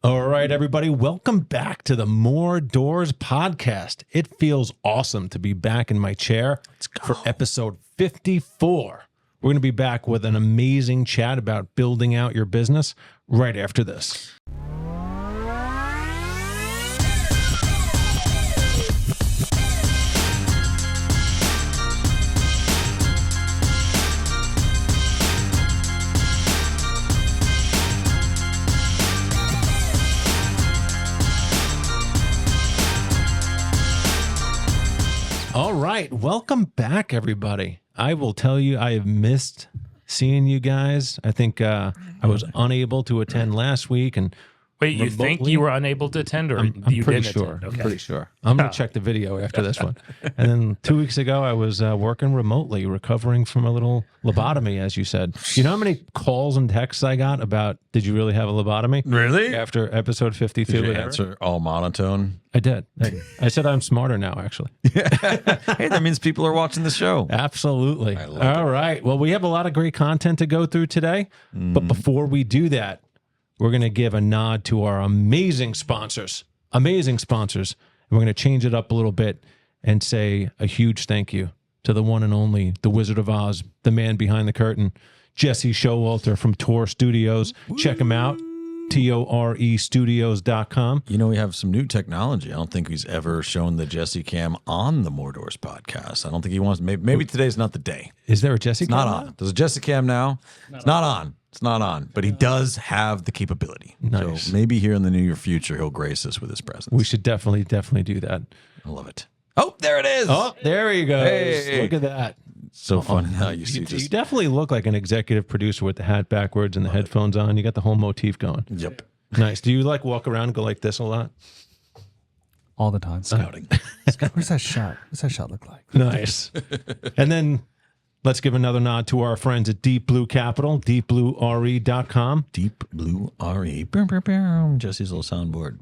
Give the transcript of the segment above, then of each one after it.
All right, everybody, welcome back to the More Doors podcast. It feels awesome to be back in my chair for episode 54. We're going to be back with an amazing chat about building out your business right after this. All right, welcome back, everybody. I will tell you, I have missed seeing you guys. I think I was unable to attend last week, and wait, you think you were unable to attend, or I'm you pretty didn't sure. attend? Okay. I'm pretty sure. I'm gonna check the video after this one. And then 2 weeks ago, I was working remotely, recovering from a little lobotomy, as you said. You know how many calls and texts I got about, did you really have a lobotomy? Really? After episode 52. Did you answer all monotone? I did. I said I'm smarter now, actually. Hey, that means people are watching the show. Absolutely. All right. Well, we have a lot of great content to go through today. But before we do that, we're going to give a nod to our amazing sponsors. Amazing sponsors. And we're going to change it up a little bit and say a huge thank you to the one and only, the Wizard of Oz, the man behind the curtain, Jesse Showalter from Tor Studios. Check him out. TOREstudios.com. You know, we have some new technology. I don't think he's ever shown the Jesse Cam on the More Doors podcast. I don't think he wants. Maybe today's not the day. Is there a Jesse It's Cam? not on. There's a Jesse Cam now. It's not on. It's not on. But he does have the capability. Nice. So maybe here in the near future, he'll grace us with his presence. We should definitely do that. I love it. Oh, there it is. Oh, there he goes. Hey. Look at that. So fun how you see You just. definitely look like an executive producer with the hat backwards and the headphones on. You got the whole motif going. Yep. Nice. Do you like walk around and go like this a lot? All the time. Scouting. Where's that shot? What's that shot look like? Nice. And then let's give another nod to our friends at Deep Blue Capital, deepbluere.com. Deep Blue RE. Boom, boom, boom. Jesse's little soundboard.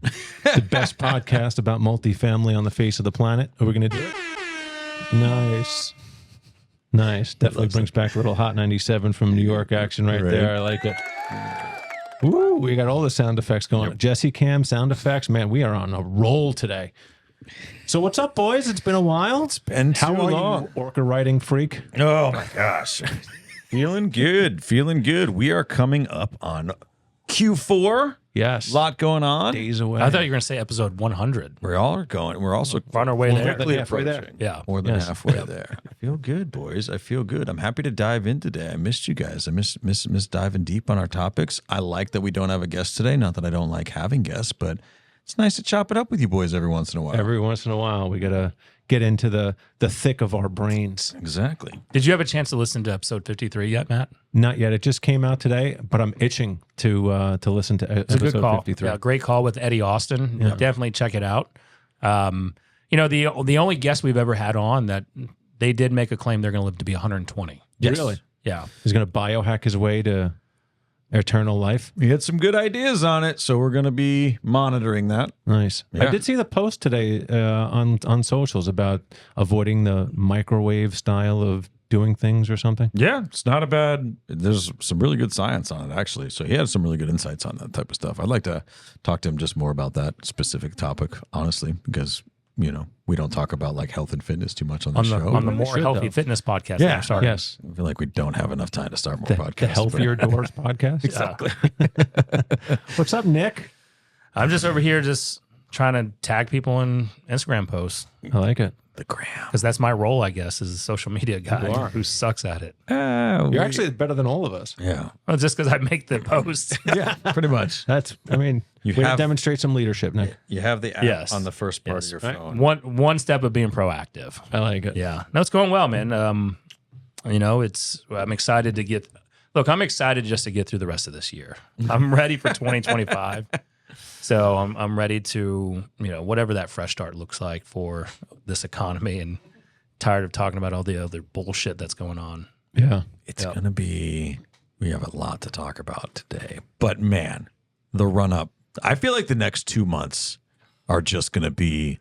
The best podcast about multifamily on the face of the planet. Are we going to do it? Nice. Nice. Definitely brings back a little Hot 97 from New York action right there. I like it. Woo, we got all the sound effects going. Jesse Cam sound effects. Man, we are on a roll today. So what's up, boys? It's been a while. It's been too long. You, orca writing freak? Oh my gosh. Feeling good. Feeling good. We are coming up on Q4. Yes. A lot going on. Days away. I thought you were going to say episode 100. We all are going. We're also We're on our way there. quickly halfway there. approaching. Yeah. More than Yes. halfway there. I feel good, boys. I feel good. I'm happy to dive in today. I missed you guys. I miss diving deep on our topics. I like that we don't have a guest today. Not that I don't like having guests, but it's nice to chop it up with you boys every once in a while. Every once in a while, we got to get into the thick of our brains. Exactly. Did you have a chance to listen to episode 53 yet, Matt? Not yet. It just came out today, but I'm itching to listen to It's a good episode call. 53. Yeah, great call with Eddie Austin. Definitely check it out. You know, the only guest we've ever had on that they did make a claim they're going to live to be 120. Yes. Really? Yeah. He's going to biohack his way to eternal life. We had some good ideas on it, so we're going to be monitoring that. Nice. Yeah. I did see the post today on socials about avoiding the microwave style of doing things or something. Yeah, it's not a bad. There's some really good science on it, actually. So he had some really good insights on that type of stuff. I'd like to talk to him just more about that specific topic, honestly, because, you know, we don't talk about like health and fitness too much on the show. On the Really More should, Healthy though. Fitness podcast. Yeah, that we're starting. Yes. I feel like we don't have enough time to start more podcasts. The Healthier Doors podcast. Exactly. What's up, Nick? I'm just over here just trying to tag people in Instagram posts I like it. The gram. because that's my role, I guess, as a social media You are. guy who sucks at it. You're actually better than all of us. Yeah. Well, just because I make the posts. Yeah, pretty much. That's, I mean, You way to have- demonstrate some leadership, Nick. You have the app Yes. on the first part Yes. of your Right. phone. one step of being proactive. I like it. Yeah. No, it's going well, man. You know, I'm excited to get. Look, I'm excited just to get through the rest of this year. I'm ready for 2025. So I'm ready to, you know, whatever that fresh start looks like for this economy, and tired of talking about all the other bullshit that's going on. Yeah. It's going to be, we have a lot to talk about today. But man, the run up, I feel like the next 2 months are just going to be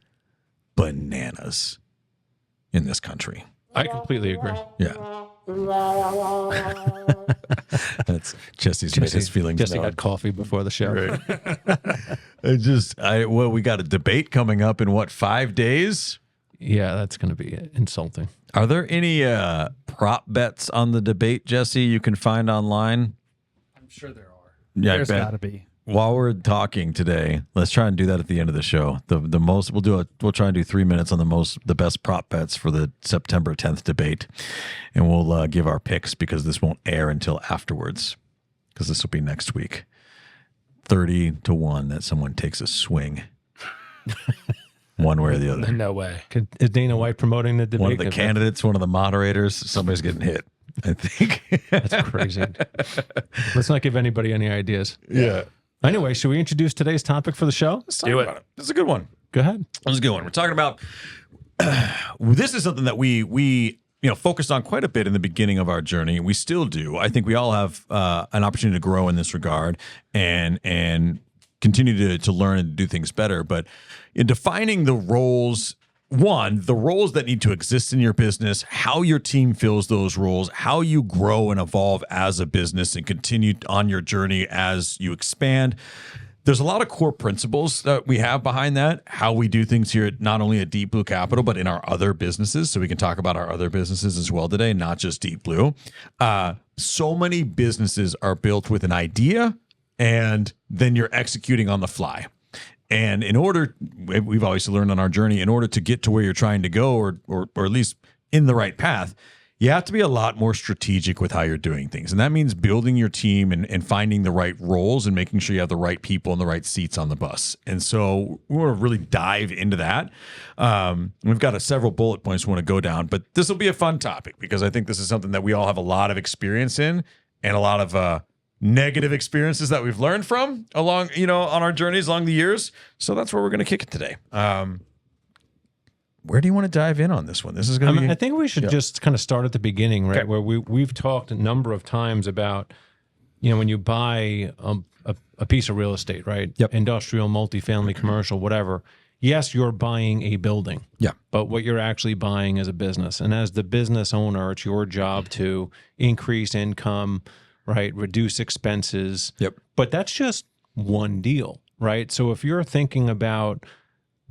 bananas in this country. I completely agree. Yeah. That's Jesse's made his feelings Jesse known. had coffee before the show. We got a debate coming up in what, 5 days? Yeah, that's going to be insulting. Are there any prop bets on the debate, Jesse, you can find online? I'm sure there are. Yeah, There's got to be. While we're talking today, let's try and do that at the end of the show. We'll try and do 3 minutes on the best prop bets for the September 10th debate, and we'll give our picks because this won't air until afterwards, because this will be next week. 30-1 that someone takes a swing, one way or the other. No way. Is Dana White promoting the debate? One of the candidates, one of the moderators, somebody's getting hit. I think That's crazy. Let's not give anybody any ideas. Yeah. Anyway, should we introduce today's topic for the show? Let's talk about it. This is a good one. Go ahead. This is a good one. We're talking about this is something that we focused on quite a bit in the beginning of our journey. We still do. I think we all have an opportunity to grow in this regard and continue to learn and do things better. But in defining the roles, the roles that need to exist in your business, how your team fills those roles, how you grow and evolve as a business and continue on your journey as you expand. There's a lot of core principles that we have behind that, how we do things here, not only at Deep Blue Capital, but in our other businesses. So we can talk about our other businesses as well today, not just Deep Blue. So many businesses are built with an idea and then you're executing on the fly. And we've always learned on our journey, in order to get to where you're trying to go or at least in the right path, you have to be a lot more strategic with how you're doing things. And that means building your team and finding the right roles and making sure you have the right people in the right seats on the bus. And so we want to really dive into that. We've got several bullet points we want to go down, but this will be a fun topic because I think this is something that we all have a lot of experience in and a lot of negative experiences that we've learned from along, on our journeys along the years. So that's where we're going to kick it today. Where do you want to dive in on this one? This is going to be. I think we should just kind of start at the beginning, right? Okay. Where we've talked a number of times about, when you buy a piece of real estate, right? Yep. Industrial, multifamily, commercial, whatever. Yes, you're buying a building. Yeah. But what you're actually buying is a business. And as the business owner, it's your job to increase income, right? Reduce expenses. Yep. But that's just one deal, right? So if you're thinking about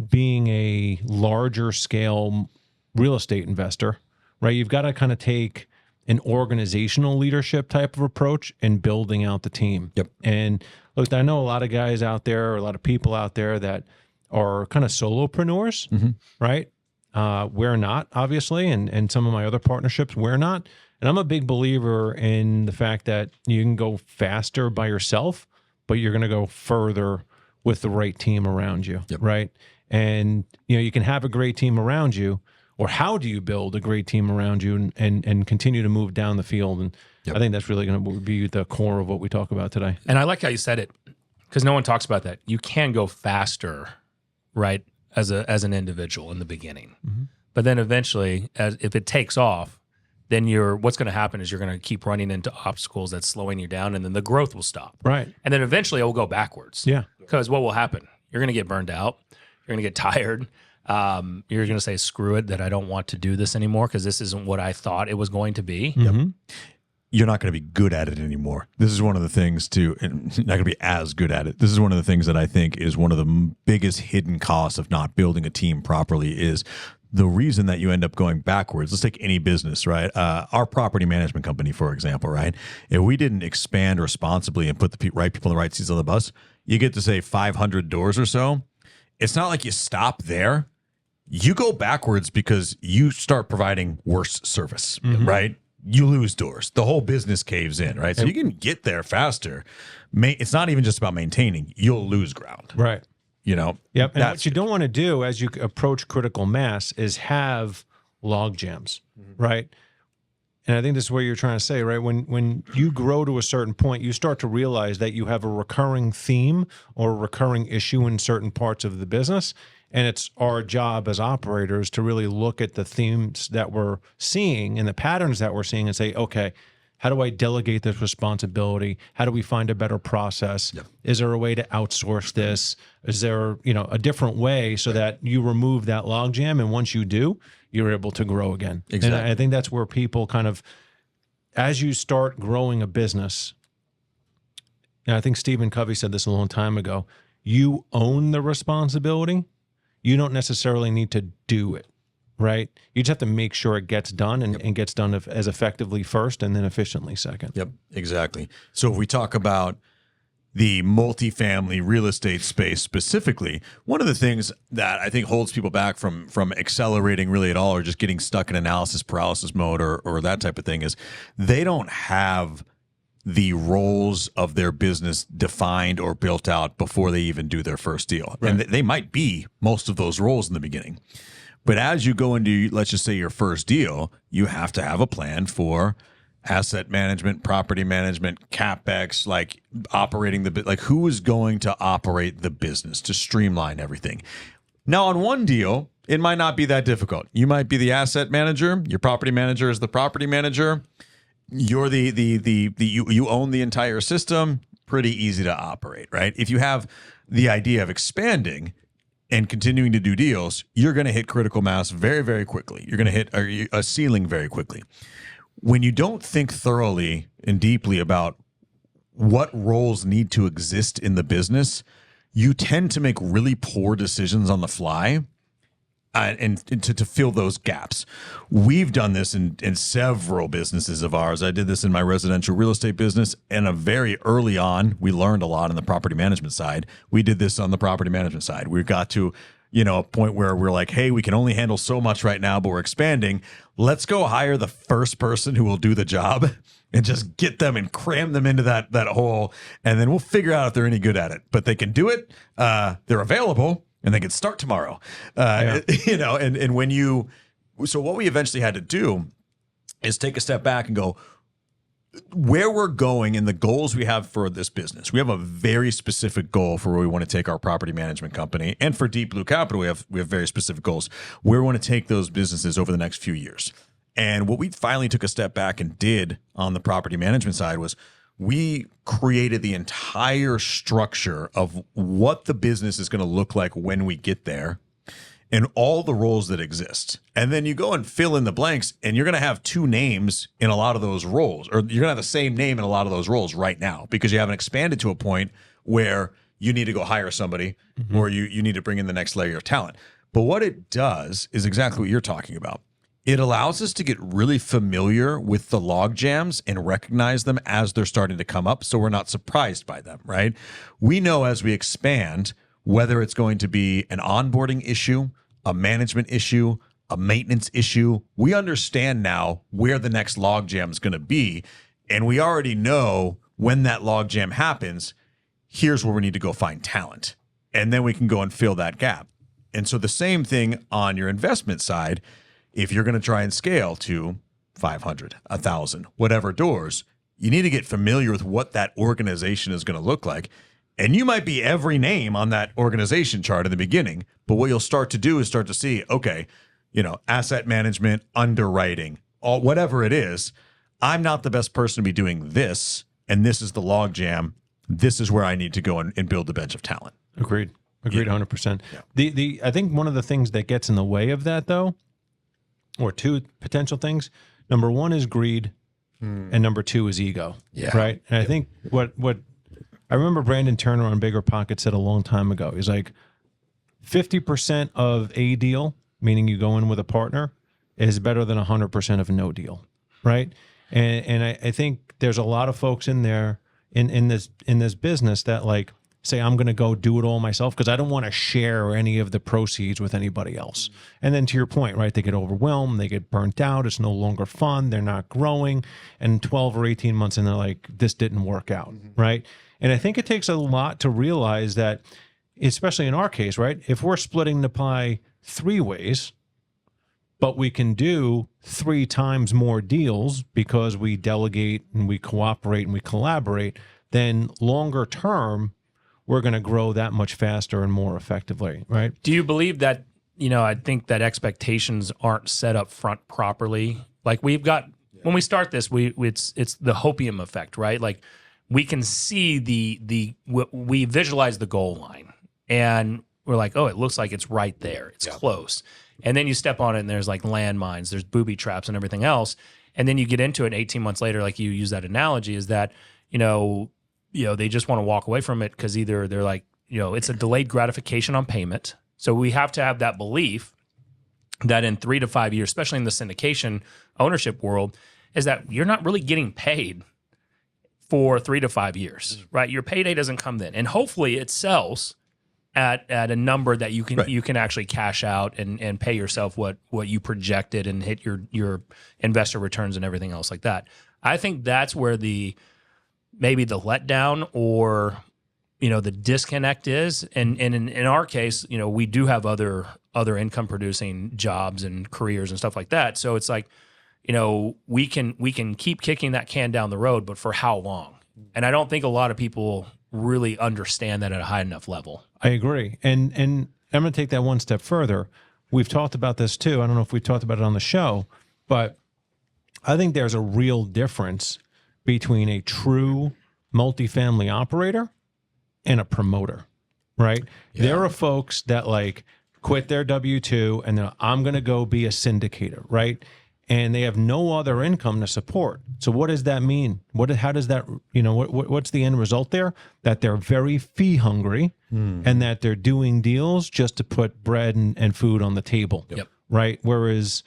being a larger scale real estate investor, right? You've got to kind of take an organizational leadership type of approach in building out the team. Yep. And look, I know a lot of guys out there, or a lot of people out there that are kind of solopreneurs, right? We're not, obviously, and some of my other partnerships, we're not. And I'm a big believer in the fact that you can go faster by yourself, but you're going to go further with the right team around you, right? And, you can have a great team around you, or how do you build a great team around you and continue to move down the field? And I think that's really going to be the core of what we talk about today. And I like how you said it, because no one talks about that. You can go faster, right, as an individual in the beginning. But then eventually, if it takes off, then what's going to happen is you're going to keep running into obstacles that's slowing you down, and then the growth will stop. Right. And then eventually it will go backwards. Yeah. Because what will happen? You're going to get burned out. You're going to get tired. You're going to say, screw it, that I don't want to do this anymore because this isn't what I thought it was going to be. You're not going to be good at it anymore. This is one of the things and not going to be as good at it. This is one of the things that I think is one of the biggest hidden costs of not building a team properly is the reason that you end up going backwards. Let's take any business, right? Our property management company, for example, right? If we didn't expand responsibly and put the right people in the right seats on the bus, you get to say 500 doors or so. It's not like you stop there. You go backwards because you start providing worse service, right? You lose doors. The whole business caves in, right? So you can get there faster. It's not even just about maintaining. You'll lose ground. Right. Yep. And what you don't want to do as you approach critical mass is have log jams, right? And I think this is what you're trying to say, right? When you grow to a certain point, you start to realize that you have a recurring theme or a recurring issue in certain parts of the business. And it's our job as operators to really look at the themes that we're seeing and the patterns that we're seeing and say, okay, how do I delegate this responsibility? How do we find a better process? Is there a way to outsource this? Is there, a different way so that you remove that logjam? And once you do, you're able to grow again. Exactly. And I think that's where people kind of, as you start growing a business, and I think Stephen Covey said this a long time ago, you own the responsibility, you don't necessarily need to do it, right? You just have to make sure it gets done and gets done as effectively first and then efficiently second. Yep, exactly. So if we talk about the multifamily real estate space specifically, one of the things that I think holds people back from accelerating really at all, or just getting stuck in analysis paralysis mode or that type of thing, is they don't have the roles of their business defined or built out before they even do their first deal. Right. And they might be most of those roles in the beginning. But as you go into, let's just say, your first deal, you have to have a plan for asset management, property management, CapEx, like operating like who is going to operate the business to streamline everything. Now, on one deal, it might not be that difficult. You might be the asset manager. Your property manager is the property manager. You're you own the entire system. Pretty easy to operate, right? If you have the idea of expanding and continuing to do deals, you're going to hit critical mass very, very quickly. You're going to hit a ceiling very quickly. When you don't think thoroughly and deeply about what roles need to exist in the business, you tend to make really poor decisions on the fly. And to fill those gaps. We've done this in several businesses of ours. I did this in my residential real estate business, and very early on, we learned a lot on the property management side. We did this on the property management side. We got to, a point where we're like, hey, we can only handle so much right now, but we're expanding. Let's go hire the first person who will do the job and just get them and cram them into that hole, and then we'll figure out if they're any good at it. But they can do it. They're available. And they can start tomorrow, and when so what we eventually had to do is take a step back and go, where we're going and the goals we have for this business. We have a very specific goal for where we want to take our property management company. And for Deep Blue Capital, we have very specific goals where we want to take those businesses over the next few years. And what we finally took a step back and did on the property management side was we created the entire structure of what the business is going to look like when we get there and all the roles that exist. And then you go and fill in the blanks, and you're going to have two names in a lot of those roles, or you're going to have the same name in a lot of those roles right now because you haven't expanded to a point where you need to go hire somebody or you need to bring in the next layer of talent. But what it does is exactly what you're talking about. It allows us to get really familiar with the log jams and recognize them as they're starting to come up, so we're not surprised by them, right? We know as we expand whether it's going to be an onboarding issue, a management issue, a maintenance issue. We understand now where the next log jam is going to be, and we already know when that log jam happens, here's where we need to go find talent, and then we can go and fill that gap. And so the same thing on your investment side. If you're going to try and scale to 500, 1,000, whatever doors, you need to get familiar with what that organization is going to look like. And you might be every name on that organization chart in the beginning, but what you'll start to do is start to see, okay, asset management, underwriting, whatever it is, I'm not the best person to be doing this, and this is the log jam. This is where I need to go and build the bench of talent. Agreed, 100%. Yeah. I think one of the things that gets in the way of that, though, or two potential things. Number one is greed, and number two is ego. Yeah. Right. And I think what I remember Brandon Turner on Bigger Pockets said a long time ago. He's like, 50% of a deal, meaning you go in with a partner, is better than 100% of no deal. Right. And I think there's a lot of folks in there in this business that like say, I'm going to go do it all myself because I don't want to share any of the proceeds with anybody else. And then to your point, right, they get overwhelmed, they get burnt out, it's no longer fun, they're not growing, and 12 or 18 months and they're like, this didn't work out, right? And I think it takes a lot to realize that, especially in our case, right, if we're splitting the pie 3 ways, but we can do 3 times more deals because we delegate and we cooperate and we collaborate, then longer term, we're going to grow that much faster and more effectively, right? Do you believe that, I think that expectations aren't set up front properly? Like we've got, when we start this, it's the hopium effect, right? Like we can see we visualize the goal line and we're like, oh, it looks like it's right there. It's close. And then you step on it and there's like landmines, there's booby traps and everything else. And then you get into it 18 months later, like you use that analogy, is that, they just want to walk away from it because either they're like, it's a delayed gratification on payment. So we have to have that belief that in 3 to 5 years, especially in the syndication ownership world, is that you're not really getting paid for 3 to 5 years, right? Your payday doesn't come then. And hopefully it sells at a number that you can actually cash out and pay yourself what you projected and hit your investor returns and everything else like that. I think that's where maybe the letdown or the disconnect is. And in our case, we do have other income producing jobs and careers and stuff like that. So it's like, we can keep kicking that can down the road, but for how long? And I don't think a lot of people really understand that at a high enough level. I agree. And I'm going to take that one step further. We've talked about this too. I don't know if we talked about it on the show, but I think there's a real difference between a true multifamily operator and a promoter, right? Yeah. There are folks that like quit their W-2 and they're, I'm going to go be a syndicator, right? And they have no other income to support. So what does that mean? How does that, what's the end result there? That they're very fee hungry and that they're doing deals just to put bread and food on the table, right? Whereas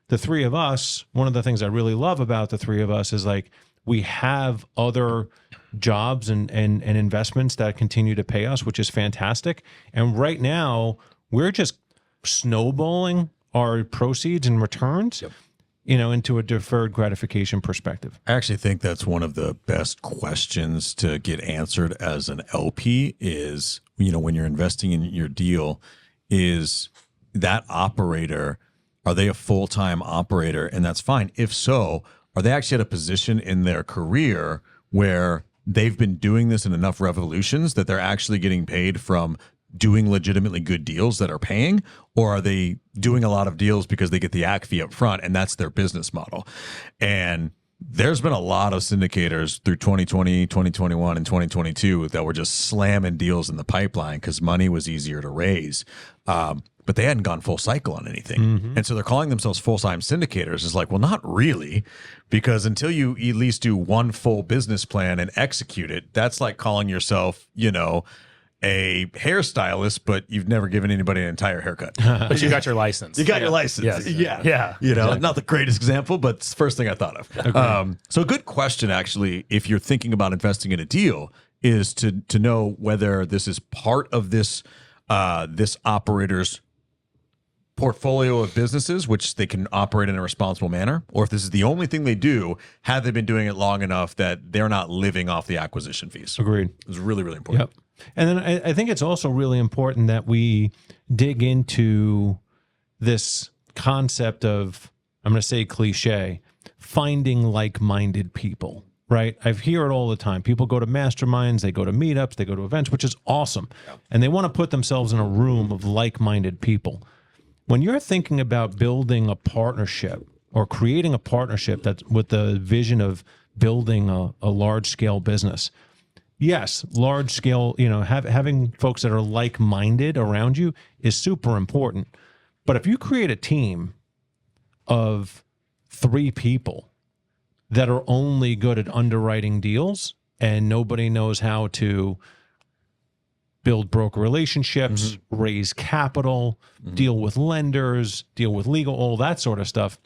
the three of us, one of the things I really love about the three of us is like, we have other jobs and investments that continue to pay us, which is fantastic. And right now we're just snowballing our proceeds and returns into a deferred gratification perspective. I actually think that's one of the best questions to get answered as an LP is, when you're investing in your deal, is that operator, are they a full-time operator? And that's fine. If so, are they actually at a position in their career where they've been doing this in enough revolutions that they're actually getting paid from doing legitimately good deals that are paying, or are they doing a lot of deals because they get the AC fee up front and that's their business model? And there's been a lot of syndicators through 2020, 2021, and 2022 that were just slamming deals in the pipeline because money was easier to raise. But they hadn't gone full cycle on anything. And so they're calling themselves full-time syndicators. It's like, well, not really, because until you at least do one full business plan and execute it, that's like calling yourself, a hairstylist, but you've never given anybody an entire haircut. But you got your license. You got your license. Yes. Yeah. Exactly. Not the greatest example, but it's the first thing I thought of. Okay. So a good question, actually, if you're thinking about investing in a deal, is to know whether this is part of this operator's portfolio of businesses, which they can operate in a responsible manner, or if this is the only thing they do, have they been doing it long enough that they're not living off the acquisition fees? Agreed. It's really, really important. Yep. And then I think it's also really important that we dig into this concept of, I'm going to say cliche, finding like-minded people, right? I hear it all the time. People go to masterminds, they go to meetups, they go to events, which is awesome. Yeah. And they want to put themselves in a room of like-minded people. When you're thinking about building a partnership or creating a partnership that's with the vision of building a large-scale business, yes, large scale, having folks that are like-minded around you is super important. But if you create a team of 3 people that are only good at underwriting deals and nobody knows how to build broker relationships, raise capital, deal with lenders, deal with legal, all that sort of stuff,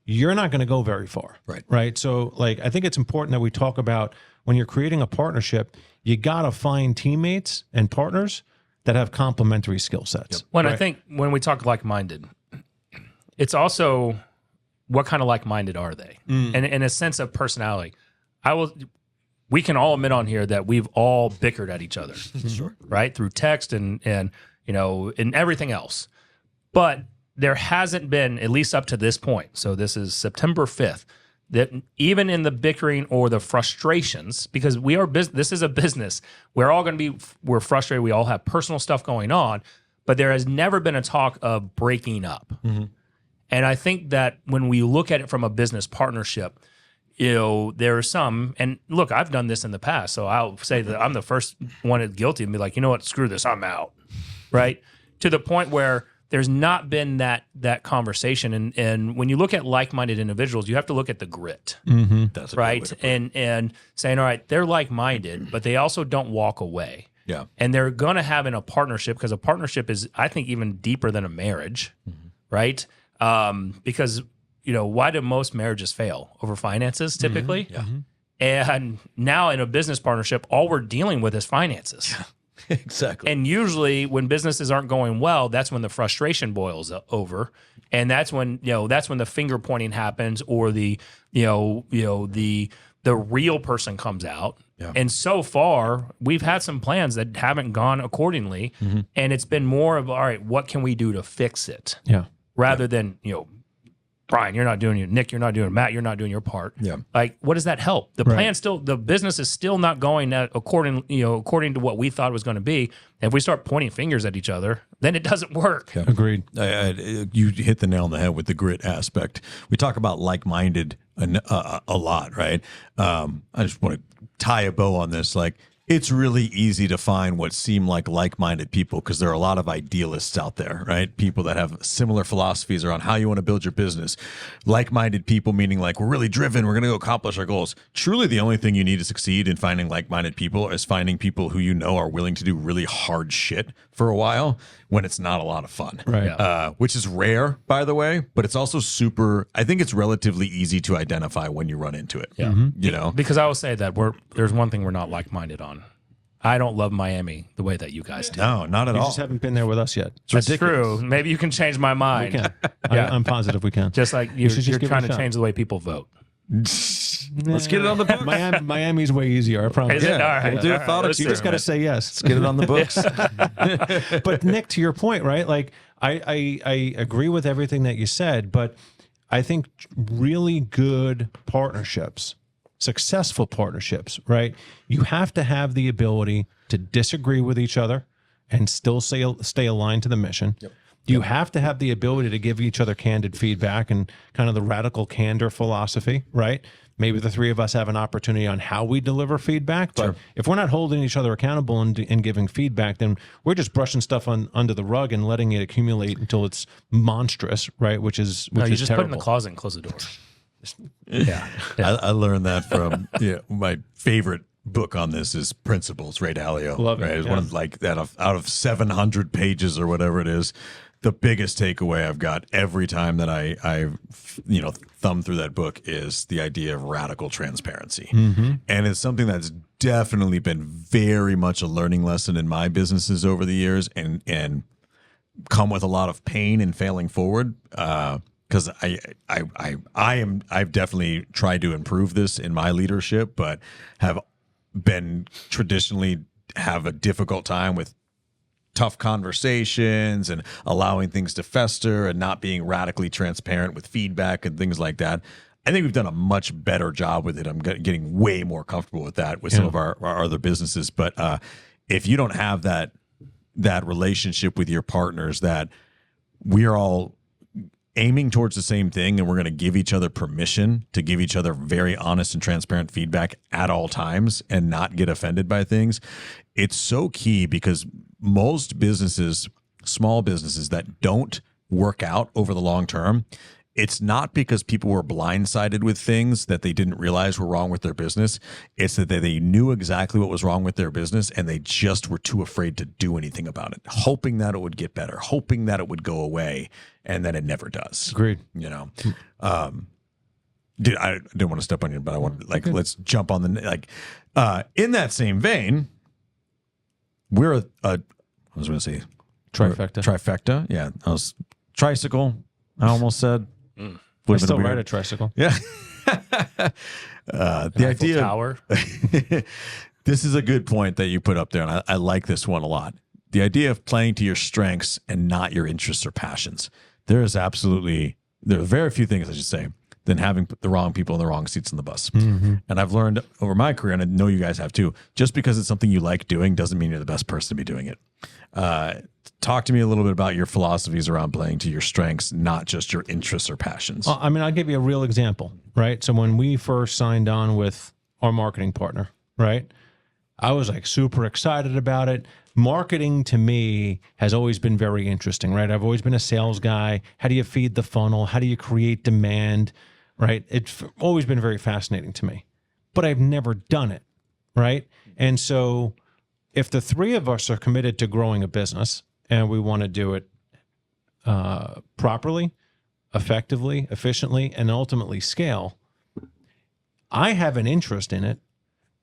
you're not going to go very far. Right. So I think it's important that we talk about when you're creating a partnership, you got to find teammates and partners that have complementary skill sets. I think when we talk like-minded, it's also what kind of like-minded are they? And in a sense of personality, we can all admit on here that we've all bickered at each other, right? Through text and everything else. But there hasn't been, at least up to this point, so this is September 5th, that even in the bickering or the frustrations, because this is a business, we're frustrated, we all have personal stuff going on, but there has never been a talk of breaking up. And I think that when we look at it from a business partnership, there are some, and look, I've done this in the past, so I'll say that I'm the first one guilty and be like, you know what, screw this, I'm out, right? To the point where there's not been that conversation. And when you look at like-minded individuals, you have to look at the grit, That's right? And saying, all right, they're like-minded, but they also don't walk away. Yeah. And they're going to have in a partnership, because a partnership is, I think, even deeper than a marriage, right? Because, why do most marriages fail? Over finances, typically. Yeah. And now in a business partnership, all we're dealing with is finances. Exactly. And usually when businesses aren't going well, that's when the frustration boils over. And that's when, the finger pointing happens, or the real person comes out. Yeah. And so far, we've had some plans that haven't gone accordingly. And it's been more of, all right, what can we do to fix it? Yeah. Rather than, Brian, you're not doing it. Nick, you're not doing it. Matt, you're not doing your part. Yeah. Like, what does that help? The plan still, the business is still not going according to what we thought it was going to be. And if we start pointing fingers at each other, then it doesn't work. Yeah. Agreed. You hit the nail on the head with the grit aspect. We talk about like-minded a lot, right? I just want to tie a bow on this. Like, it's really easy to find what seem like-minded people, because there are a lot of idealists out there, right? People that have similar philosophies around how you want to build your business. Like-minded people, meaning like, we're really driven, we're going to go accomplish our goals. Truly, the only thing you need to succeed in finding like-minded people is finding people who are willing to do really hard shit for a while when it's not a lot of fun. Right. Which is rare, by the way, but it's also I think it's relatively easy to identify when you run into it. Yeah. Because I will say that there's one thing we're not like-minded on. I don't love Miami the way that you guys do. No, not at You all. just haven't been there with us yet. That's true. Maybe you can change my mind. We can. Yeah. I'm positive we can. Just like you're should just give it trying a to shot. change the way people vote. Let's get it on the books. Miami's way easier, I promise. Is it? All right. we'll do all a thought right. You just got to say yes. Let's get it on the books. But Nick, to your point, right? Like I agree with everything that you said, but I think really good partnerships, successful partnerships, right? You have to have the ability to disagree with each other and still stay aligned to the mission. You have to have the ability to give each other candid feedback and kind of the radical candor philosophy, right? Maybe the three of us have an opportunity on how we deliver feedback, but if we're not holding each other accountable and giving feedback, then we're just brushing stuff under the rug and letting it accumulate until it's monstrous, right? Which is No, you is just terrible. put it in the closet and close the door. I learned that from my favorite book on this is Principles, Ray Dalio. Love it, Right? It's yeah. one of out of 700 pages or whatever it is. The biggest takeaway I've got every time that I thumb through that book is the idea of radical transparency. And it's something that's definitely been very much a learning lesson in my businesses over the years, and come with a lot of pain and failing forward. Because I've definitely tried to improve this in my leadership, but have been traditionally have a difficult time with tough conversations and allowing things to fester and not being radically transparent with feedback and things like that. I think we've done a much better job with it. I'm getting way more comfortable with that with some of our other businesses. But if you don't have that relationship with your partners, that we are all aiming towards the same thing, and we're going to give each other permission to give each other very honest and transparent feedback at all times and not get offended by things. It's so key, because most businesses, small businesses that don't work out over the long term, it's not because people were blindsided with things that they didn't realize were wrong with their business. It's that they knew exactly what was wrong with their business, and they just were too afraid to do anything about it, hoping that it would get better, hoping that it would go away, and then it never does. Agreed. Dude, I didn't want to step on you, but I want let's jump on in that same vein. We're I was going to say Trifecta. Trifecta. Yeah, I was tricycle. I almost said. I still ride a tricycle. Yeah. The Eiffel idea. Tower. This is a good point that you put up there, and I like this one a lot. The idea of playing to your strengths and not your interests or passions. There are very few things, I should say, than having the wrong people in the wrong seats on the bus. And I've learned over my career, and I know you guys have too, just because it's something you like doing doesn't mean you're the best person to be doing it. Talk to me a little bit about your philosophies around playing to your strengths, not just your interests or passions. Well, I mean, I'll give you a real example, right? So when we first signed on with our marketing partner, right, I was like super excited about it. Marketing to me has always been very interesting, right? I've always been a sales guy. How do you feed the funnel? How do you create demand, right? It's always been very fascinating to me, but I've never done it, right? And so if the three of us are committed to growing a business and we want to do it properly, effectively, efficiently, and ultimately scale, I have an interest in it,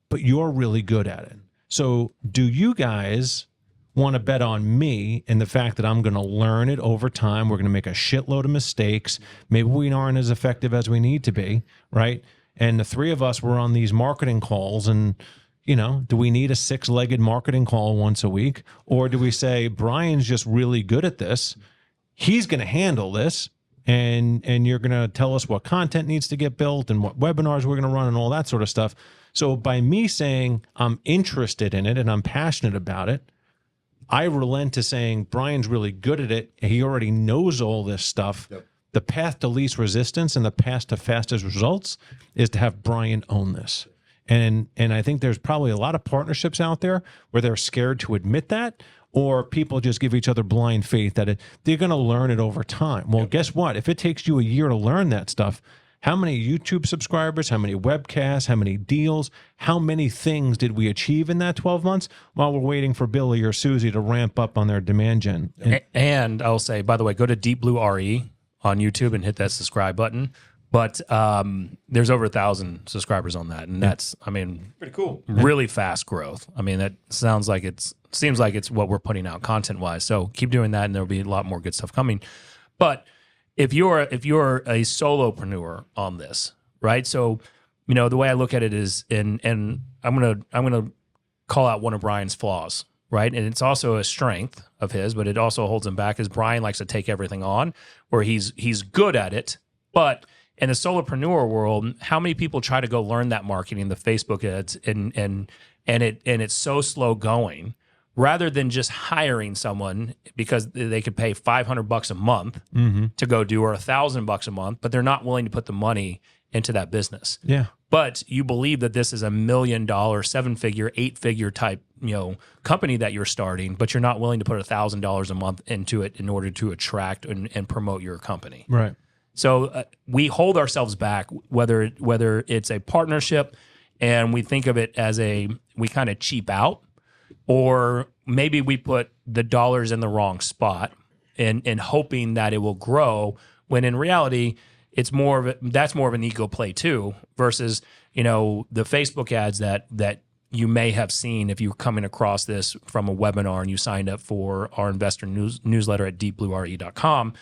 but you're really good at it. So do you guys want to bet on me and the fact that I'm going to learn it over time? We're going to make a shitload of mistakes. Maybe we aren't as effective as we need to be, right? And the three of us were on these marketing calls, and do we need a 6-legged marketing call once a week? Or do we say, Brian's just really good at this, he's going to handle this, and you're going to tell us what content needs to get built and what webinars we're going to run and all that sort of stuff. So by me saying I'm interested in it and I'm passionate about it, I relent to saying Brian's really good at it. He already knows all this stuff. Yep. The path to least resistance and the path to fastest results is to have Brian own this. And I think there's probably a lot of partnerships out there where they're scared to admit that, or people just give each other blind faith that they're going to learn it over time. Well, guess what? If it takes you a year to learn that stuff, how many YouTube subscribers, how many webcasts, how many deals, how many things did we achieve in that 12 months while we're waiting for Billy or Susie to ramp up on their demand gen? And I'll say, by the way, go to Deep Blue RE on YouTube and hit that subscribe button. But there's over 1,000 subscribers on that, and that's, pretty cool. Really fast growth. That seems like it's what we're putting out content wise. So keep doing that, and there'll be a lot more good stuff coming. But if you're a solopreneur on this, right? So the way I look at it is, and I'm gonna call out one of Brian's flaws, right? And it's also a strength of his, but it also holds him back. Is Brian likes to take everything on, where he's good at it, but in the solopreneur world, how many people try to go learn that marketing, the Facebook ads, and it's so slow going, rather than just hiring someone because they could pay $500 a month to go do, or $1,000 a month, but they're not willing to put the money into that business. Yeah. But you believe that this is $1 million, 7-figure, 8-figure type, company that you're starting, but you're not willing to put $1,000 a month into it in order to attract and promote your company. Right. So we hold ourselves back, whether it's a partnership and we think of it as we kind of cheap out, or maybe we put the dollars in the wrong spot and hoping that it will grow, when in reality, that's more of an ego play too, versus, the Facebook ads that you may have seen if you're coming across this from a webinar and you signed up for our investor newsletter at deepbluere.com.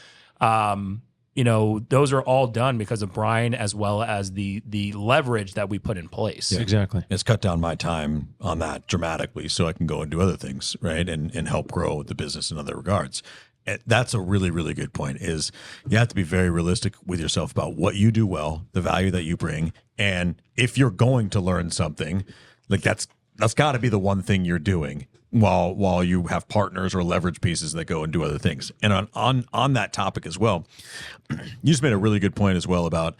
Those are all done because of Brian, as well as the leverage that we put in place. Yeah, exactly. It's cut down my time on that dramatically, so I can go and do other things, right? And help grow the business in other regards. That's a really, really good point. Is you have to be very realistic with yourself about what you do well, the value that you bring. And if you're going to learn something, like that's got to be the one thing you're doing, while you have partners or leverage pieces that go and do other things. And on that topic as well, you just made a really good point as well about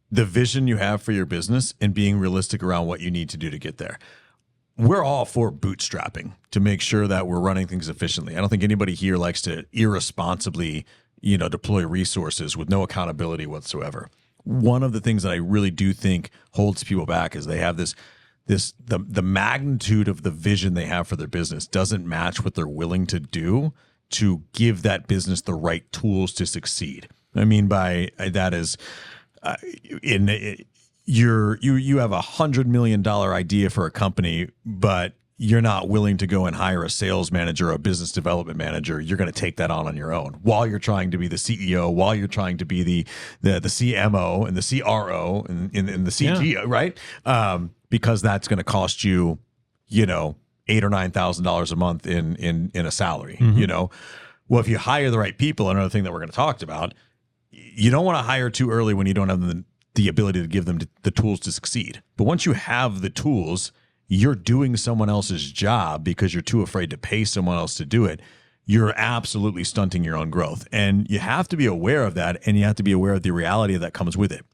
the vision you have for your business and being realistic around what you need to do to get there. We're all for bootstrapping to make sure that we're running things efficiently. I don't think anybody here likes to irresponsibly, deploy resources with no accountability whatsoever. One of the things that I really do think holds people back is they have the magnitude of the vision they have for their business doesn't match what they're willing to do to give that business the right tools to succeed. I mean by that is you have $100 million idea for a company, but you're not willing to go and hire a sales manager or a business development manager. You're going to take that on your own while you're trying to be the CEO, while you're trying to be the CMO and the CRO and the CGO, right? Because that's going to cost you, $8,000 or $9,000 a month in a salary. Well, if you hire the right people, another thing that we're going to talk about, you don't want to hire too early when you don't have the ability to give them the tools to succeed. But once you have the tools, you're doing someone else's job because you're too afraid to pay someone else to do it. You're absolutely stunting your own growth. And you have to be aware of that, and you have to be aware of the reality that comes with it.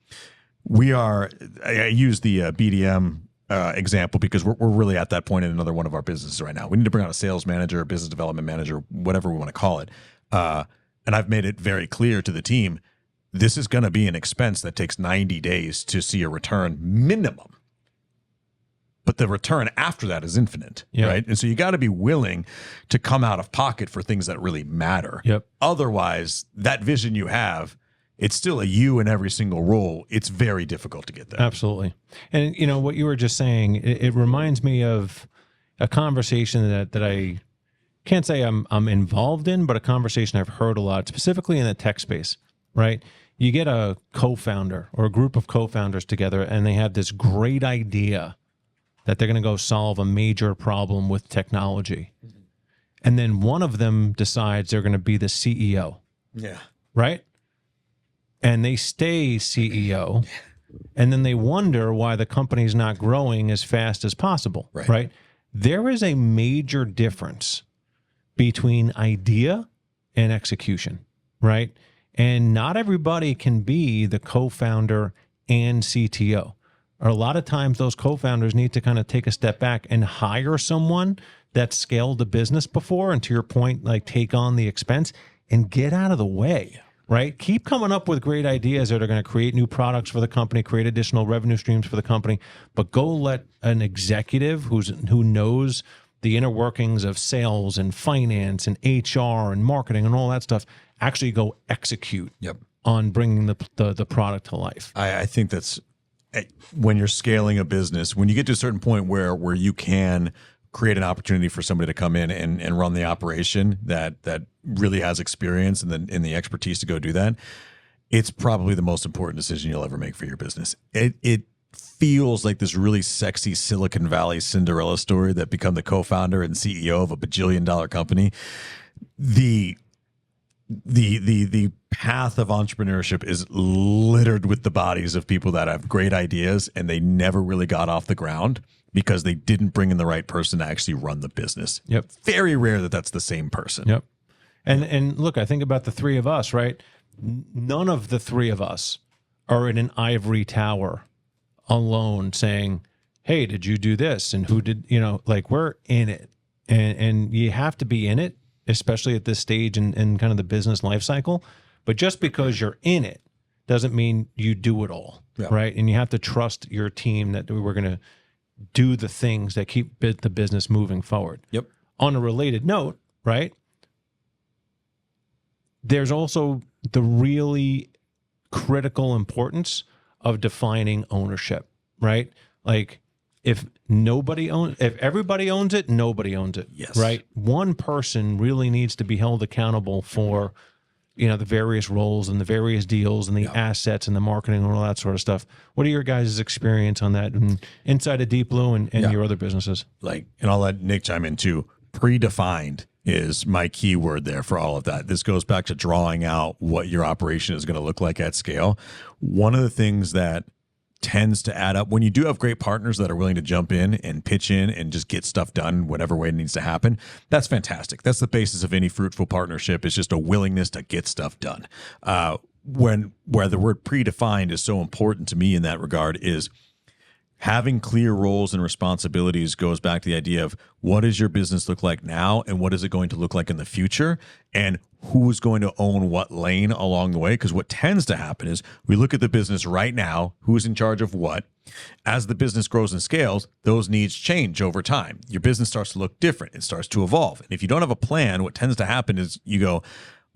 I use the BDM example because we're really at that point in another one of our businesses right now. We need to bring on a sales manager, a business development manager, whatever we want to call it. And I've made it very clear to the team, this is going to be an expense that takes 90 days to see a return minimum. but the return after that is infinite, Yeah. right? And so you got to be willing to come out of pocket for things that really matter. Yep. Otherwise, that vision you have, it's still a you in every single role. It's very difficult to get there. Absolutely. And you know what you were just saying, it reminds me of a conversation that I can't say I'm involved in, but a conversation I've heard a lot, specifically in the tech space, right? You get a co-founder or a group of co-founders together and they have this great idea that they're going to go solve a major problem with technology. And then one of them decides they're going to be the CEO, Yeah. right? And they stay CEO, and then they wonder why the company's not growing as fast as possible, right? There is a major difference between idea and execution, right? And not everybody can be the co-founder and CTO. Or a lot of times those co-founders need to kind of take a step back and hire someone that scaled the business before, and to your point, like take on the expense and get out of the way, right? Keep coming up with great ideas that are going to create new products for the company, create additional revenue streams for the company, but go let an executive who knows the inner workings of sales and finance and HR and marketing and all that stuff actually go execute on bringing the product to life. I think that's when you're scaling a business, when you get to a certain point where you can create an opportunity for somebody to come in and run the operation that really has experience and the expertise to go do that, it's probably the most important decision you'll ever make for your business. It feels like this really sexy Silicon Valley Cinderella story that become the co-founder and CEO of a bajillion-dollar company. The path of entrepreneurship is littered with the bodies of people that have great ideas and they never really got off the ground because they didn't bring in the right person to actually run the business. Yep. Very rare that that's the same person. Yep. And look, I think about the three of us, right? None of the three of us are in an ivory tower alone saying, hey, did you do this? And who did, like we're in it. And you have to be in it, especially at this stage in kind of the business life cycle. But just because you're in it doesn't mean you do it all, right? And you have to trust your team that we're going to do the things that keep the business moving forward. Yep. On a related note, right? There's also the really critical importance of defining ownership, right? Like if everybody owns it, nobody owns it. Yes. Right. One person really needs to be held accountable for, the various roles and the various deals and the assets and the marketing and all that sort of stuff. What are your guys' experience on that and inside of Deep Blue and your other businesses? And I'll let Nick chime in too. Predefined is my key word there for all of that. This goes back to drawing out what your operation is going to look like at scale. One of the things that tends to add up when you do have great partners that are willing to jump in and pitch in and just get stuff done whatever way it needs to happen, that's fantastic. That's the basis of any fruitful partnership, is just a willingness to get stuff done. Where the word predefined is so important to me in that regard is having clear roles and responsibilities goes back to the idea of what does your business look like now and what is it going to look like in the future, and who's going to own what lane along the way. Because what tends to happen is we look at the business right now, who's in charge of what. As the business grows and scales, those needs change over time. Your business starts to look different. It starts to evolve. And if you don't have a plan, what tends to happen is you go,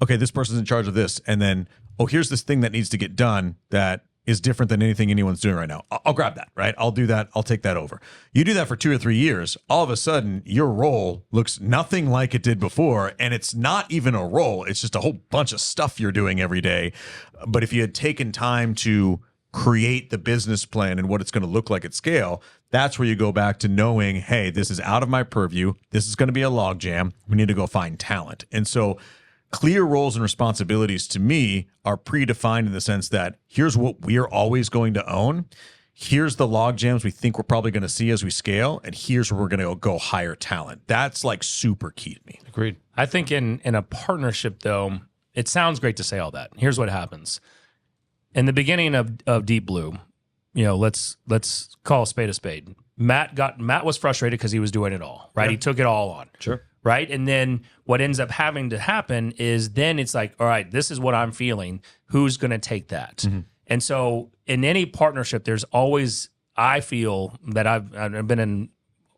okay, this person's in charge of this. And then, oh, here's this thing that needs to get done that is different than anything anyone's doing right now. I'll grab that, right? I'll do that. I'll take that over. You do that for 2 or 3 years. All of a sudden, your role looks nothing like it did before. And it's not even a role. It's just a whole bunch of stuff you're doing every day. But if you had taken time to create the business plan and what it's going to look like at scale, that's where you go back to knowing, hey, this is out of my purview. This is going to be a logjam. We need to go find talent. And so clear roles and responsibilities to me are predefined in the sense that here's what we are always going to own. Here's the log jams we think we're probably going to see as we scale. And here's where we're going to go hire talent. That's like super key to me. Agreed. I think in a partnership, though, it sounds great to say all that. Here's what happens. In the beginning of Deep Blue, let's call a spade. Matt was frustrated because he was doing it all, right? Yeah. He took it all on. Sure. Right. And then what ends up having to happen is then it's like, all right, this is what I'm feeling. Who's going to take that? Mm-hmm. And so in any partnership, there's always I feel that I've been in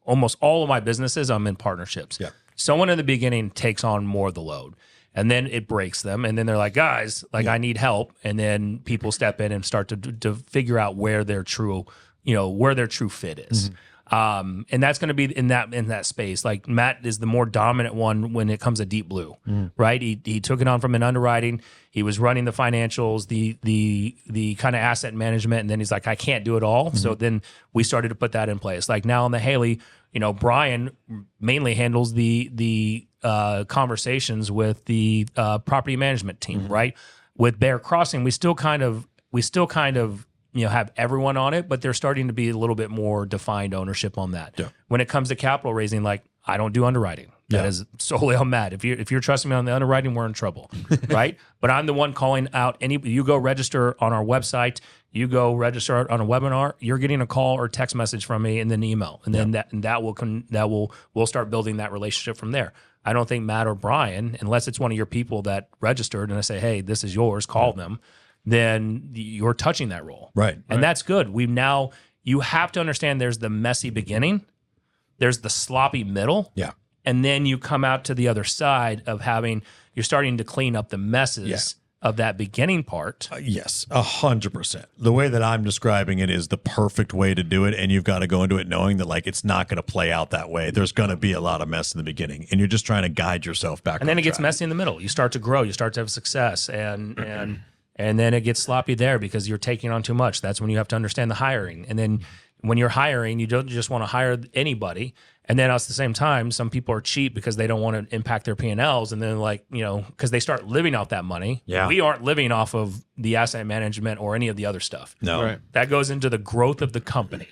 almost all of my businesses, I'm in partnerships. Yeah. Someone in the beginning takes on more of the load, and then it breaks them. And then they're like, guys, like I need help. And then people step in and start to figure out where their true, where their true fit is. And that's going to be in that space. Like Matt is the more dominant one when it comes to Deep Blue, right? He took it on from an underwriting. He was running the financials, the kind of asset management, and then he's like, I can't do it all. So then we started to put that in place. Like now on the Haley, Brian mainly handles the conversations with the property management team, right? With Bear Crossing, we still kind of have everyone on it, but they're starting to be a little bit more defined ownership on that. Yeah. When it comes to capital raising, like I don't do underwriting. That is solely on Matt. If you're trusting me on the underwriting, we're in trouble, right? But I'm the one calling out you go register on our website, you go register on a webinar, you're getting a call or text message from me and then email, and then we'll start building that relationship from there. I don't think Matt or Brian, unless it's one of your people that registered and I say, hey, this is yours, call them, then you're touching that role. Right. And that's good. You have to understand there's the messy beginning, there's the sloppy middle. Yeah. And then you come out to the other side of you're starting to clean up the messes of that beginning part. Yes, 100%. The way that I'm describing it is the perfect way to do it. And you've got to go into it knowing that like it's not going to play out that way. There's going to be a lot of mess in the beginning. And you're just trying to guide yourself back. And then it gets messy in the middle. You start to grow. You start to have success. And then it gets sloppy there because you're taking on too much. That's when you have to understand the hiring. And then when you're hiring, you don't just want to hire anybody. And then at the same time, some people are cheap because they don't want to impact their P&Ls. And then because they start living out that money. Yeah. We aren't living off of the asset management or any of the other stuff. No. Right. That goes into the growth of the company.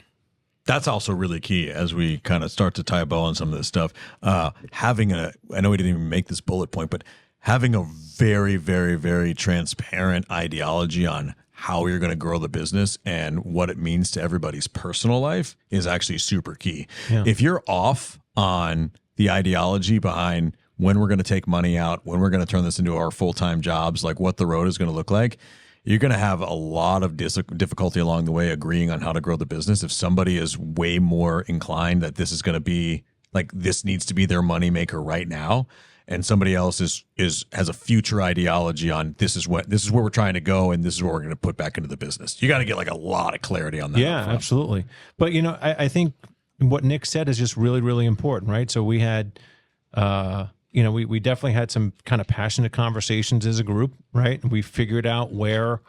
That's also really key as we kind of start to tie a bow on some of this stuff. I know we didn't even make this bullet point, but having a very, very, very transparent ideology on how you're going to grow the business and what it means to everybody's personal life is actually super key. Yeah. If you're off on the ideology behind when we're going to take money out, when we're going to turn this into our full-time jobs, like what the road is going to look like, you're going to have a lot of difficulty along the way agreeing on how to grow the business. If somebody is way more inclined that this is going to be like this needs to be their moneymaker right now, and somebody else has a future ideology on this is where we're trying to go and this is what we're going to put back into the business. You got to get like a lot of clarity on that. Yeah, absolutely. But I think what Nick said is just really, really important, right? So we had, we definitely had some kind of passionate conversations as a group, right? We figured out where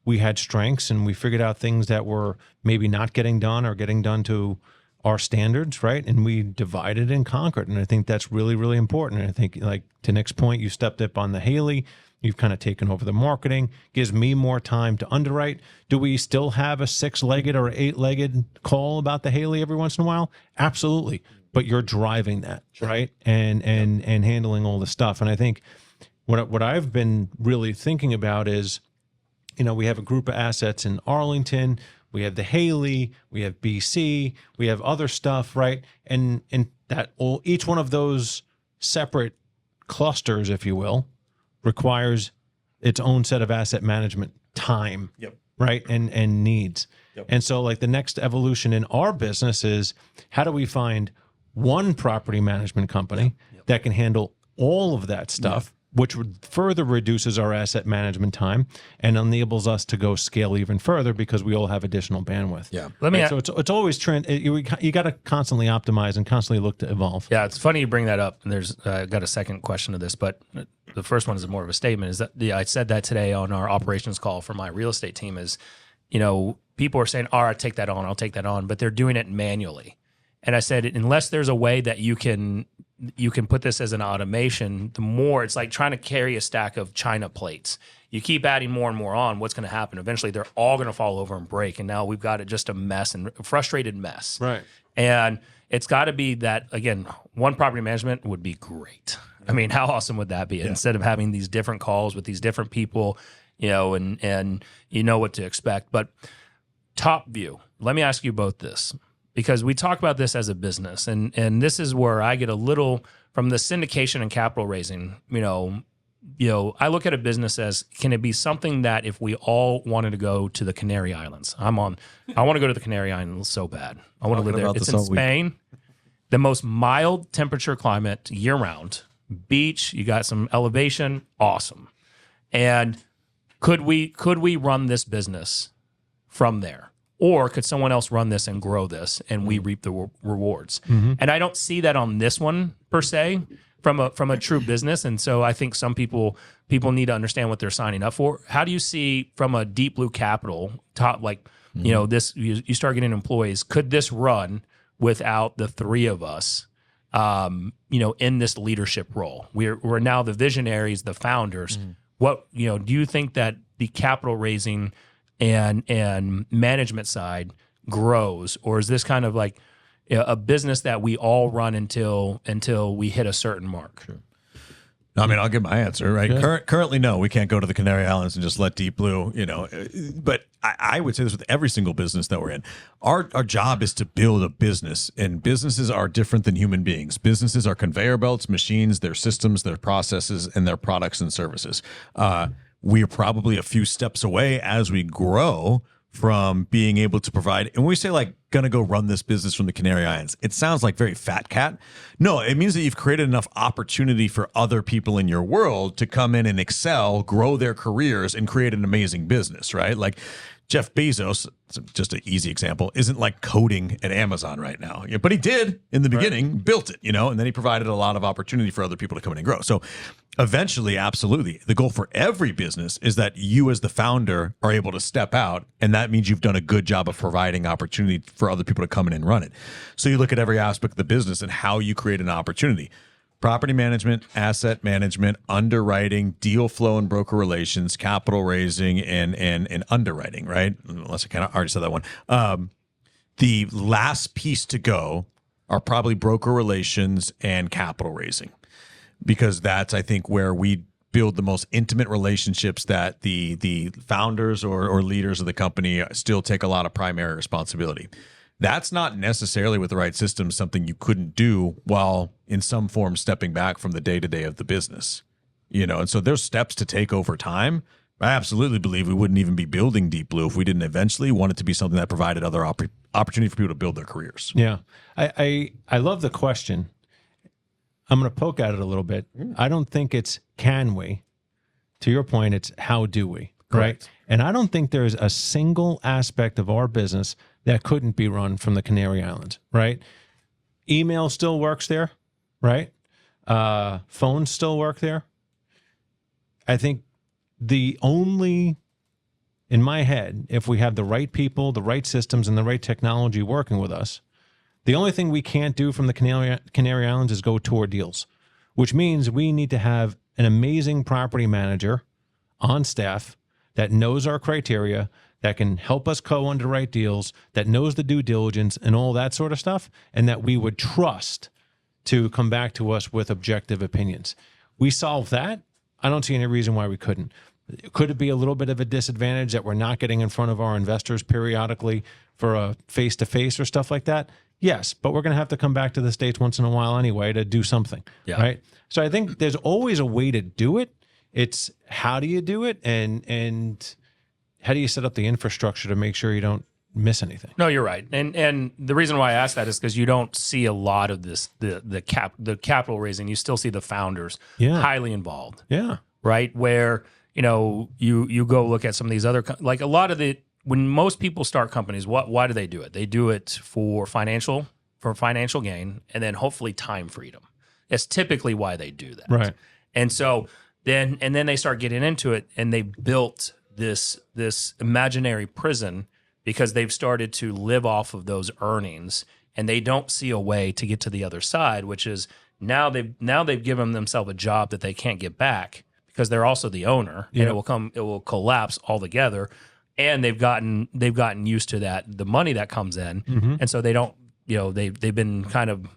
we had strengths and we figured out things that were maybe not getting done or getting done to our standards, right? And we divided and conquered. And I think that's really, really important. And I think, like to Nick's point, you stepped up on the Haley. You've kind of taken over the marketing. Gives me more time to underwrite. Do we still have a 6-legged or 8-legged call about the Haley every once in a while? Absolutely. But you're driving that, right? And handling all the stuff. And I think what I've been really thinking about is, we have a group of assets in Arlington. We have the Haley, we have BC, we have other stuff, right? And that each one of those separate clusters, if you will, requires its own set of asset management time, right? And needs. Yep. And so like the next evolution in our business is how do we find one property management company that can handle all of that stuff, which further reduces our asset management time and enables us to go scale even further because we all have additional bandwidth. Yeah. So it's always you got to constantly optimize and constantly look to evolve. Yeah. It's funny you bring that up. And there's got a second question to this, but the first one is more of a statement is that I said that today on our operations call for my real estate team is, people are saying, all right, I'll take that on, but they're doing it manually. And I said, unless there's a way that you can put this as an automation, the more it's like trying to carry a stack of China plates. You keep adding more and more on, what's going to happen? Eventually, they're all going to fall over and break. And now we've got it just a mess and a frustrated mess. Right. And it's got to be that, again, one property management would be great. I mean, how awesome would that be? Yeah. Instead of having these different calls with these different people, and you know what to expect. But top view, let me ask you both this. Because we talk about this as a business, and this is where I get a little from the syndication and capital raising. I look at a business as, can it be something that if we all wanted to go to the Canary Islands, I want to go to the Canary Islands so bad. I want to live there. about It's this in all week. Spain, the most mild temperature climate year round. Beach, you got some elevation, awesome. And could we run this business from there? Or could someone else run this and grow this and we reap the rewards? And I don't see that on this one per se from a true business. And so I think some people need to understand what they're signing up for. How do you see from a Deep Blue Capital top, this, you start getting employees, could this run without the three of us, in this leadership role? We're now the visionaries, the founders. What, do you think that the capital raising and management side grows, or is this kind of like a business that we all run until we hit a certain mark? Sure. I mean, I'll give my answer, right? Yeah. Currently, no, we can't go to the Canary Islands and just let Deep Blue, but I would say this with every single business that we're in. Our job is to build a business, and businesses are different than human beings. Businesses are conveyor belts, machines, their systems, their processes, and their products and services. We are probably a few steps away as we grow from being able to provide. And when we say like gonna go run this business from the Canary Islands, it sounds like very fat cat. No, it means that you've created enough opportunity for other people in your world to come in and excel, grow their careers, and create an amazing business, right? Like Jeff Bezos, just an easy example, isn't like coding at Amazon right now. Yeah, but he did in the beginning, built it, and then he provided a lot of opportunity for other people to come in and grow. So eventually, absolutely, the goal for every business is that you as the founder are able to step out, and that means you've done a good job of providing opportunity for other people to come in and run it. So you look at every aspect of the business and how you create an opportunity. Property management, asset management, underwriting, deal flow and broker relations, capital raising, and underwriting, right? Unless I kind of already said that one. The last piece to go are probably broker relations and capital raising, because that's, I think, where we build the most intimate relationships that the founders or leaders of the company still take a lot of primary responsibility. That's not necessarily, with the right system, something you couldn't do while in some form stepping back from the day-to-day of the business, and so there's steps to take over time. I absolutely believe we wouldn't even be building Deep Blue if we didn't eventually want it to be something that provided other opportunity for people to build their careers. Yeah. I love the question. I'm going to poke at it a little bit. I don't think it's can we. To your point, it's how do we, right? And I don't think there's a single aspect of our business that couldn't be run from the Canary Islands, right? Email still works there, right? Phones still work there. I think the only, in my head, if we have the right people, the right systems, and the right technology working with us, the only thing we can't do from the Canary Islands is go tour deals, which means we need to have an amazing property manager on staff that knows our criteria, that can help us co-underwrite deals, that knows the due diligence and all that sort of stuff, and that we would trust to come back to us with objective opinions. We solve that. I don't see any reason why we couldn't. Could it be a little bit of a disadvantage that we're not getting in front of our investors periodically for a face-to-face or stuff like that? Yes, but we're going to have to come back to the States once in a while anyway to do something, right? So I think there's always a way to do it. It's how do you do it, and how do you set up the infrastructure to make sure you don't miss anything? No, you're right. And the reason why I asked that is because you don't see a lot of this, the capital raising. You still see the founders highly involved. Yeah. Right? Where, you go look at some of these other, like a lot of when most people start companies, why do they do it? They do it for financial gain, and then hopefully time freedom. That's typically why they do that. Right. And so then they start getting into it, and they built this imaginary prison because they've started to live off of those earnings, and they don't see a way to get to the other side, which is now they've given themselves a job that they can't get back because they're also the owner, and it will collapse altogether. And they've gotten used to that, the money that comes in, and so they don't, they've been kind of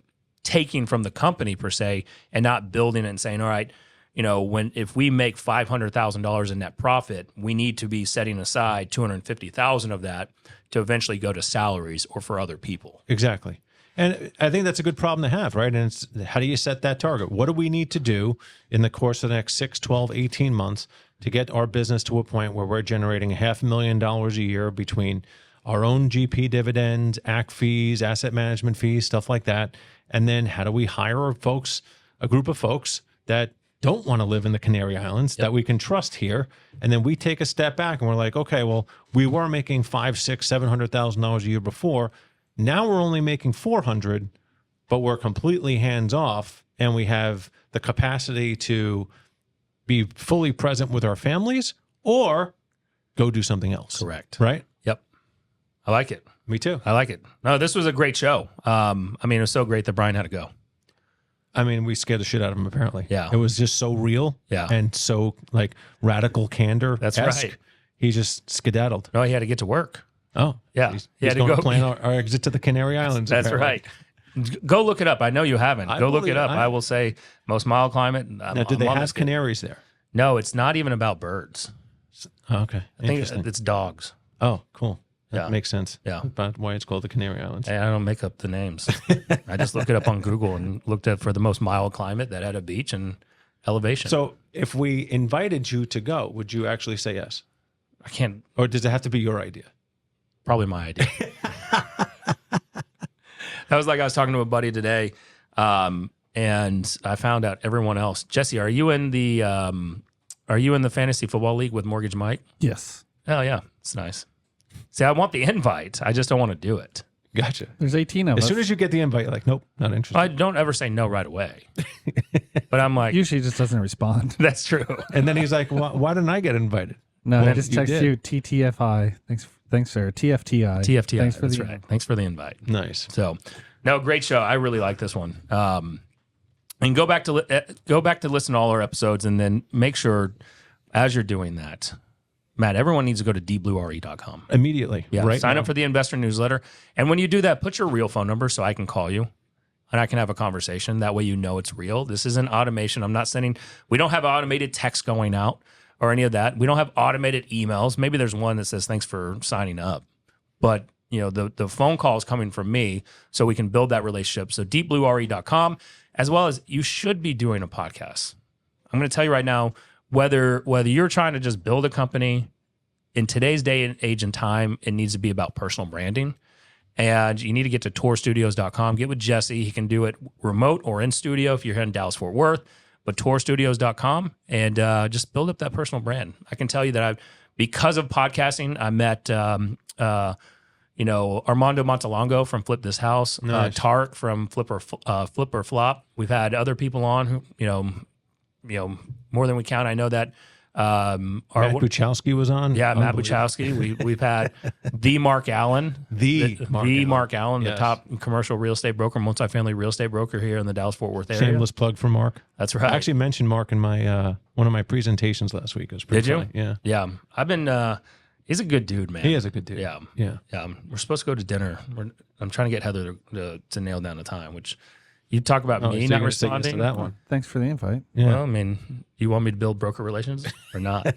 taking from the company per se, and not building it and saying, all right, if we make $500,000 in net profit, we need to be setting aside $250,000 of that to eventually go to salaries or for other people. Exactly. And I think that's a good problem to have, right? And it's how do you set that target? What do we need to do in the course of the next 6, 12, 18 months to get our business to a point where we're generating $500,000 a year between our own GP dividends, AC fees, asset management fees, stuff like that. And then how do we hire a group of folks that don't want to live in the Canary Islands that we can trust here? And then we take a step back and we're like, okay, well, we were making $500,000, $600,000, $700,000 a year before. Now we're only making 400, but we're completely hands off, and we have the capacity to be fully present with our families or go do something else. Correct. Right? Yep. I like it. Me too. I like it. No, this was a great show. I mean, it was so great that Brian had to go. I mean, we scared the shit out of him, apparently. Yeah. It was just so real and so like radical candor. That's right. He just skedaddled. No, he had to get to work. Oh, Yeah. He's He had to going go. to plan our exit to the Canary Islands. That's apparently. right. Go look it up. I know you haven't. I Go look believe it up. I- I will say most mild climate. Now, do they have canaries there? No, it's not even about birds. Oh, okay. I think Interesting. it's dogs. Oh, cool. That Yeah. makes sense. Yeah. About why it's called the Canary Islands. I don't make up the names. I just looked it up on Google and looked at for the most mild climate that had a beach and elevation. So if we invited you to go, would you actually say yes? I can't. Or does it have to be your idea? Probably my idea. That was like I was talking to a buddy today, and I found out everyone else. Jesse, are you in the fantasy football league with Mortgage Mike? Yes. Oh yeah, it's nice. See, I want the invite. I just don't want to do it. Gotcha. There's 18 of As us. soon as you get the invite, you're like, nope, not interested. I don't ever say no right away. But I'm like, Usually he just doesn't respond. that's true. And then he's like, why didn't I get invited? No, Well, I just you text did. you TTFI. Thanks, sir. TFTI. TFTI. Thanks for that's the right. Thanks for the invite. Nice. So, no, great show. I really like this one. And go back to listen to all our episodes, and then make sure as you're doing that, Matt, everyone needs to go to dbluere.com. Immediately. Yeah, Right sign now. up for the investor newsletter. And when you do that, put your real phone number so I can call you and I can have a conversation. That way you know it's real. This isn't automation. We don't have automated text going out or any of that. We don't have automated emails. Maybe there's one that says, thanks for signing up. But the phone call is coming from me so we can build that relationship. So deepbluere.com, as well as you should be doing a podcast. I'm going to tell you right now, whether you're trying to just build a company, in today's day and age and time, it needs to be about personal branding. And you need to get to tourstudios.com. Get with Jesse. He can do it remote or in studio if you're here in Dallas-Fort Worth. But tourstudios.com and just build up that personal brand. I can tell you that because of podcasting, I met Armando Montalongo from Flip This House, Nice. Tark from Flip or Flop. We've had other people on who, more than we count. I know that Matt Buchalski was on. Matt Unbelievable. Buchalski. We've had the Mark Allen, Mark Allen, Yes. the top commercial real estate broker, multifamily real estate broker here in the Dallas-Fort Worth area. Shameless plug for Mark. That's right. I actually mentioned Mark in my one of my presentations last week. It was pretty Did you? funny. Yeah. Yeah, I've been. He's a good dude, man. He is a good dude. Yeah, Yeah. yeah. We're supposed to go to dinner. I'm trying to get Heather to nail down the time. Which you talk about Oh, me so you're not gonna say yes responding to that one. Thanks for the invite. Yeah. Well, I mean, you want me to build broker relations or not?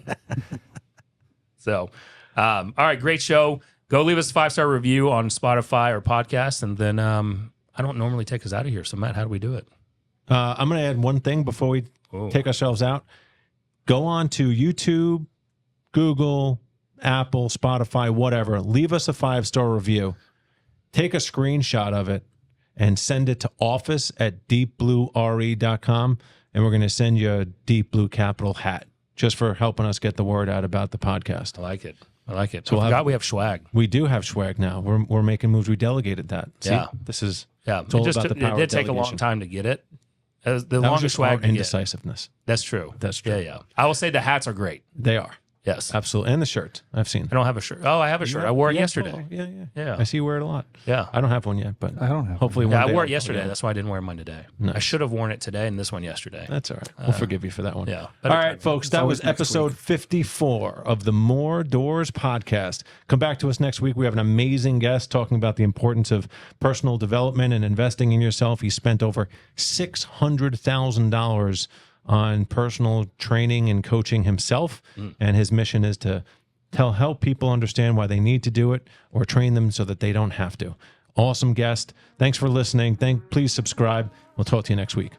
So, all right, great show. Go leave us a 5-star review on Spotify or podcast, and then I don't normally take us out of here. So, Matt, how do we do it? I'm going to add one thing before we take ourselves out. Go on to YouTube, Google, Apple, Spotify, whatever. Leave us a 5-star review. Take a screenshot of it and send it to office@deepbluere.com. And we're going to send you a Deep Blue Capital hat just for helping us get the word out about the podcast. I like it. So I forgot we have swag. We do have swag now. We're making moves. We delegated that. See, Yeah. This is Yeah, it's all about the power it did of take a long delegation. time to get it. The That was longest just swag our to get. indecisiveness. That's true. That's true. Yeah, yeah. I will say the hats are great. They are. Yes. Absolutely. And the shirt. I've seen. I don't have a shirt. Oh, I have a shirt. I wore it yesterday. Yeah. Yeah. I see you wear it a lot. Yeah. I don't have one yet, but I don't have hopefully Yeah, one I day wore I'll- it yesterday. yeah. That's why I didn't wear mine today. Nice. I should have worn it today and this one yesterday. That's all right. We'll forgive you for that one. yeah. All Better right, time. folks. That was always next episode 54 of the More Doors podcast. Come back to us next week. We have an amazing guest talking about the importance of personal development and investing in yourself. He spent over $600,000 on personal training and coaching himself. And his mission is to help people understand why they need to do it or train them so that they don't have to. Awesome guest. Thanks for listening. Please subscribe. We'll talk to you next week.